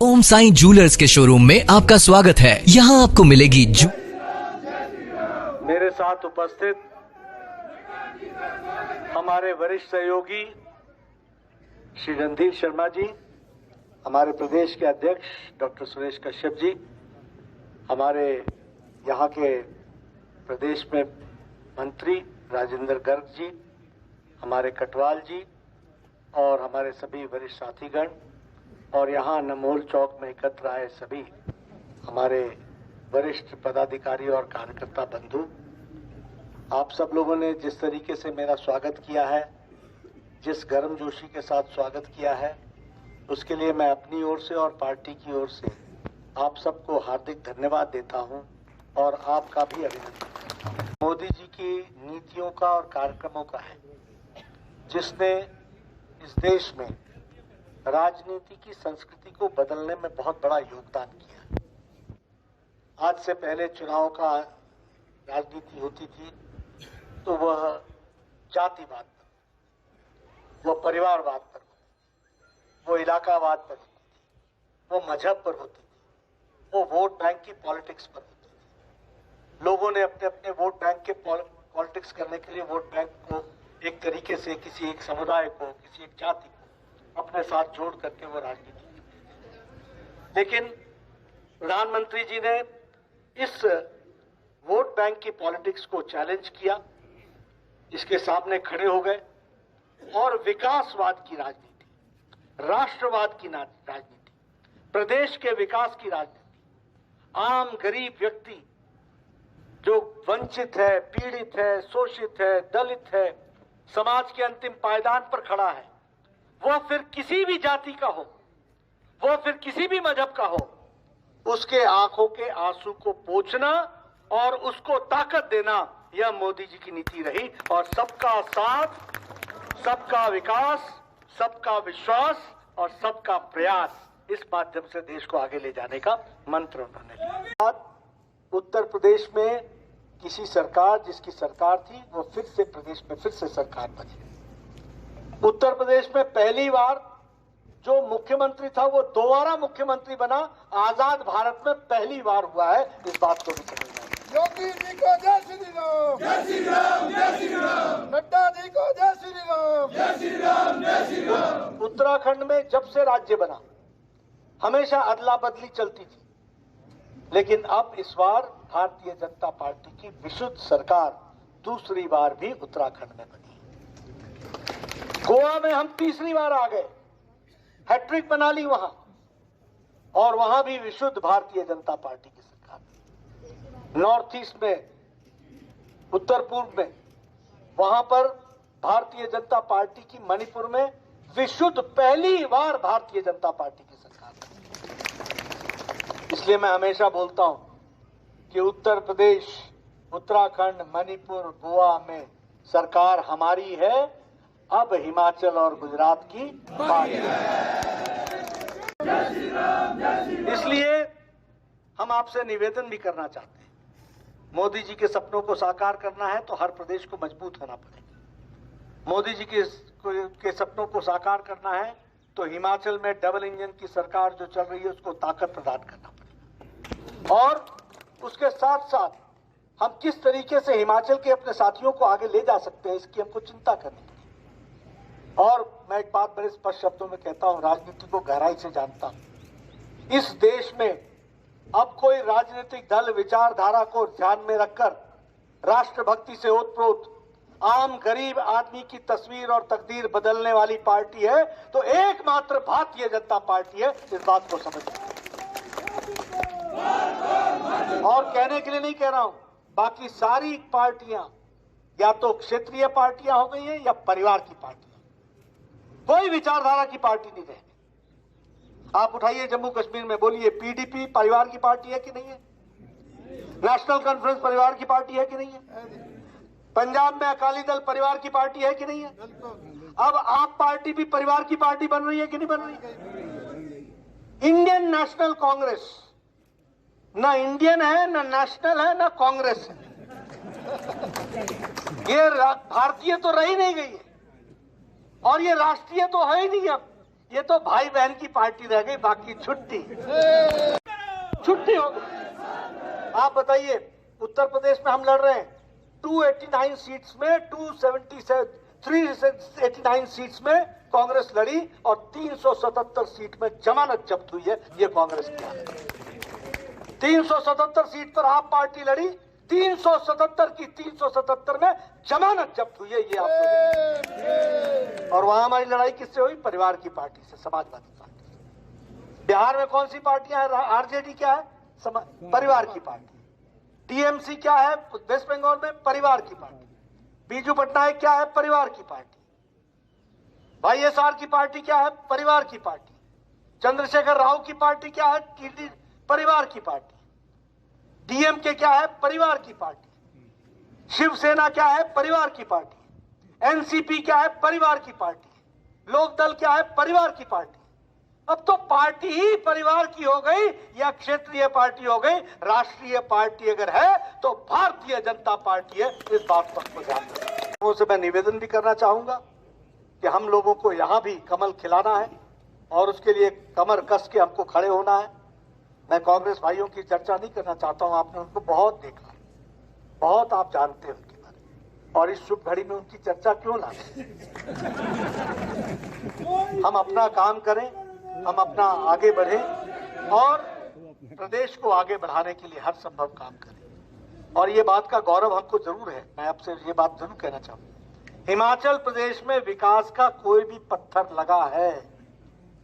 Om Sai jewellers के showroom में आपका स्वागत है। यहाँ आपको मिलेगी मेरे साथ उपस्थित हमारे वरिष्ठ सहयोगी श्री रणधीर शर्मा जी, हमारे प्रदेश के अध्यक्ष डॉक्टर सुरेश कश्यप जी, हमारे यहाँ के प्रदेश में मंत्री राजेंद्र गर्ग जी, हमारे कटवाल जी और हमारे सभी वरिष्ठ साथीगण और यहाँ अनमोल चौक में एकत्र आए सभी हमारे वरिष्ठ पदाधिकारी और कार्यकर्ता बंधु, आप सब लोगों ने जिस तरीके से मेरा स्वागत किया है, जिस गर्मजोशी के साथ स्वागत किया है, उसके लिए मैं अपनी ओर से और पार्टी की ओर से आप सबको हार्दिक धन्यवाद देता हूं और आपका भी अभिनंदन। मोदी जी की नीतियों का और कार्यक्रमों का है जिसने इस देश में राजनीति की संस्कृति को बदलने में बहुत बड़ा योगदान किया। आज से पहले चुनाव का राजनीति होती थी तो वह जातिवाद पर, वह परिवारवाद पर, वो इलाकावाद पर होती थी, वो मजहब पर होती थी, वो वोट बैंक की पॉलिटिक्स पर होती थी। लोगों ने अपने अपने वोट बैंक के पॉलिटिक्स करने के लिए वोट बैंक को एक तरीके से किसी एक समुदाय को, किसी एक जाति को अपने साथ जोड़ करके वो राजनीति की। लेकिन प्रधानमंत्री जी ने इस वोट बैंक की पॉलिटिक्स को चैलेंज किया, इसके सामने खड़े हो गए और विकासवाद की राजनीति, राष्ट्रवाद की राजनीति, प्रदेश के विकास की राजनीति, आम गरीब व्यक्ति जो वंचित है, पीड़ित है, शोषित है, दलित है, समाज के अंतिम पायदान पर खड़ा है, वह फिर किसी भी जाति का हो, वह फिर किसी भी मजहब का हो, उसके आंखों के आंसू को पोंछना और उसको ताकत देना, यह मोदी जी की नीति रही। और सबका साथ, सबका विकास, सबका विश्वास और सबका प्रयास, इस माध्यम से देश को आगे ले जाने का मंत्र उन्होंने लिया। उत्तर प्रदेश में किसी सरकार, जिसकी सरकार थी, वो फिर से प्रदेश में फिर से सरकार बनी। उत्तर प्रदेश में पहली बार जो मुख्यमंत्री था वो दोबारा मुख्यमंत्री बना। आजाद भारत में पहली बार हुआ है, इस बात को भी समझना। योगी जी को जय श्री राम, जय श्री राम, जय श्री राम। नड्डा जी को जय श्री राम, जय श्री राम, जय श्री राम। उत्तराखंड में जब से राज्य बना हमेशा अदला बदली चलती थी, लेकिन अब इस बार भारतीय जनता पार्टी की विशुद्ध सरकार दूसरी बार भी उत्तराखंड में बनी। गोवा में हम तीसरी बार आ गए, हैट्रिक बना ली वहां, और वहां भी विशुद्ध भारतीय जनता पार्टी की सरकार। नॉर्थ ईस्ट में, उत्तर पूर्व में, वहां पर भारतीय जनता पार्टी की, मणिपुर में विशुद्ध पहली बार भारतीय जनता पार्टी की सरकार। इसलिए मैं हमेशा बोलता हूं कि उत्तर प्रदेश, उत्तराखंड, मणिपुर, गोवा में सरकार हमारी है, अब हिमाचल और गुजरात की बारी है। इसलिए हम आपसे निवेदन भी करना चाहते हैं, मोदी जी के सपनों को साकार करना है तो हर प्रदेश को मजबूत होना पड़ेगा। मोदी जी के सपनों को साकार करना है तो हिमाचल में डबल इंजन की सरकार जो चल रही है उसको ताकत प्रदान करना पड़ेगा। और उसके साथ साथ हम किस तरीके से हिमाचल के अपने साथियों को आगे ले जा सकते हैं, इसकी हमको चिंता करनी है। और मैं एक बात बड़े स्पष्ट शब्दों में कहता हूं, राजनीति को गहराई से जानता हूं। इस देश में अब कोई राजनीतिक दल विचारधारा को ध्यान में रखकर राष्ट्रभक्ति से ओतप्रोत आम गरीब आदमी की तस्वीर और तकदीर बदलने वाली पार्टी है तो एकमात्र भारतीय जनता पार्टी है, इस बात को समझिए। और कहने के लिए नहीं कह रहा हूं, बाकी सारी पार्टियां या तो क्षेत्रीय पार्टियां हो गई हैं या परिवार की पार्टियां, कोई विचारधारा की पार्टी नहीं रहे। आप उठाइए जम्मू कश्मीर में, बोलिए पीडीपी परिवार की पार्टी है कि नहीं है? नेशनल कॉन्फ्रेंस परिवार की पार्टी है कि नहीं है? पंजाब में अकाली दल परिवार की पार्टी है कि नहीं है? अब आप पार्टी भी परिवार की पार्टी बन रही है कि नहीं बन रही है? इंडियन नेशनल कांग्रेस ना इंडियन है, ना नेशनल है, ना कांग्रेस है। ये भारतीय तो रही नहीं गई है और ये राष्ट्रीय तो है ही नहीं। अब ये तो भाई बहन की पार्टी रह गई, बाकी छुट्टी छुट्टी हो गई। आप बताइए, उत्तर प्रदेश में हम लड़ रहे हैं 289 सीट्स में 389 सीट्स में कांग्रेस लड़ी और 377 सीट में जमानत जब्त हुई है। ये कांग्रेस की हालत है। 377 सीट पर आप पार्टी लड़ी, 377 की 377 में जमानत जब्त हुई है। ये आपको, और वहां हमारी लड़ाई किससे हुई? परिवार की पार्टी से, समाजवादी पार्टी से। बिहार में कौन सी पार्टियां हैं? आरजेडी क्या है? परिवार की पार्टी। टीएमसी क्या है वेस्ट बंगाल में? परिवार की पार्टी। बीजू पटनायक क्या है? परिवार की पार्टी। वाईएसआर की पार्टी क्या है? परिवार की पार्टी। चंद्रशेखर राव की पार्टी क्या है? परिवार की पार्टी। डीएमके क्या है? परिवार की पार्टी। शिवसेना क्या है? परिवार की पार्टी। एनसीपी क्या है? परिवार की पार्टी। लोकदल क्या है? परिवार की पार्टी। अब तो पार्टी ही परिवार की हो गई या क्षेत्रीय पार्टी हो गई। राष्ट्रीय पार्टी अगर है तो भारतीय जनता पार्टी है। इस बात पर आपको ध्यान रखना। लोगों से मैं निवेदन भी करना चाहूंगा कि हम लोगों को यहां भी कमल खिलाना है और उसके लिए कमर कस के हमको खड़े होना है। मैं कांग्रेस भाइयों की चर्चा नहीं करना चाहता हूं, आपने उनको बहुत देखा, बहुत आप जानते हैं उनके बारे में, और इस शुभ घड़ी में उनकी चर्चा क्यों लाते? हम अपना काम करें, हम अपना आगे बढ़ें और प्रदेश को आगे बढ़ाने के लिए हर संभव काम करें। और ये बात का गौरव हमको जरूर है, मैं आपसे ये बात जरूर कहना चाहूंगा, हिमाचल प्रदेश में विकास का कोई भी पत्थर लगा है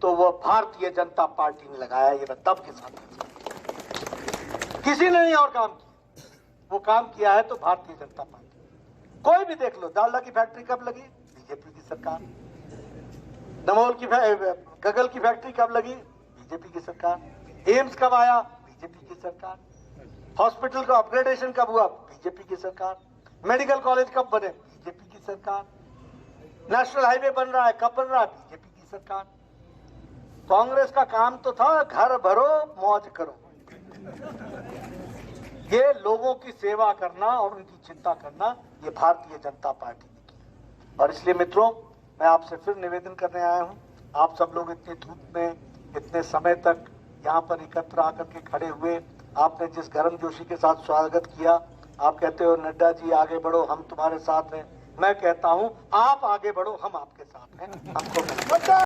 तो वो भारतीय जनता पार्टी ने लगाया। ये मैं दम के साथ किसी ने नहीं और काम किया, वो काम किया है तो भारतीय जनता पार्टी। कोई भी देख लो, डालडा की फैक्ट्री कब लगी? बीजेपी की सरकार। दमोल की गगल की फैक्ट्री कब लगी? बीजेपी की सरकार। एम्स कब आया? बीजेपी की सरकार। हॉस्पिटल का अपग्रेडेशन कब हुआ? बीजेपी की सरकार। मेडिकल कॉलेज कब बने? बीजेपी की सरकार। नेशनल हाईवे बन रहा है, कब बन रहा है? बीजेपी की सरकार। कांग्रेस का काम तो था घर भरो मौज करो। ये लोगों की सेवा करना और उनकी चिंता करना, ये भारतीय जनता पार्टी ने किया। और इसलिए मित्रों, मैं आपसे फिर निवेदन करने आया हूं, आप सब लोग इतनी धूप में इतने समय तक यहाँ पर एकत्र आकर के खड़े हुए, आपने जिस गर्मजोशी के साथ स्वागत किया, आप कहते हो नड्डा जी आगे बढ़ो, हम तुम्हारे साथ हैं। मैं कहता हूं आप आगे बढ़ो, हम आपके साथ हैं। हमको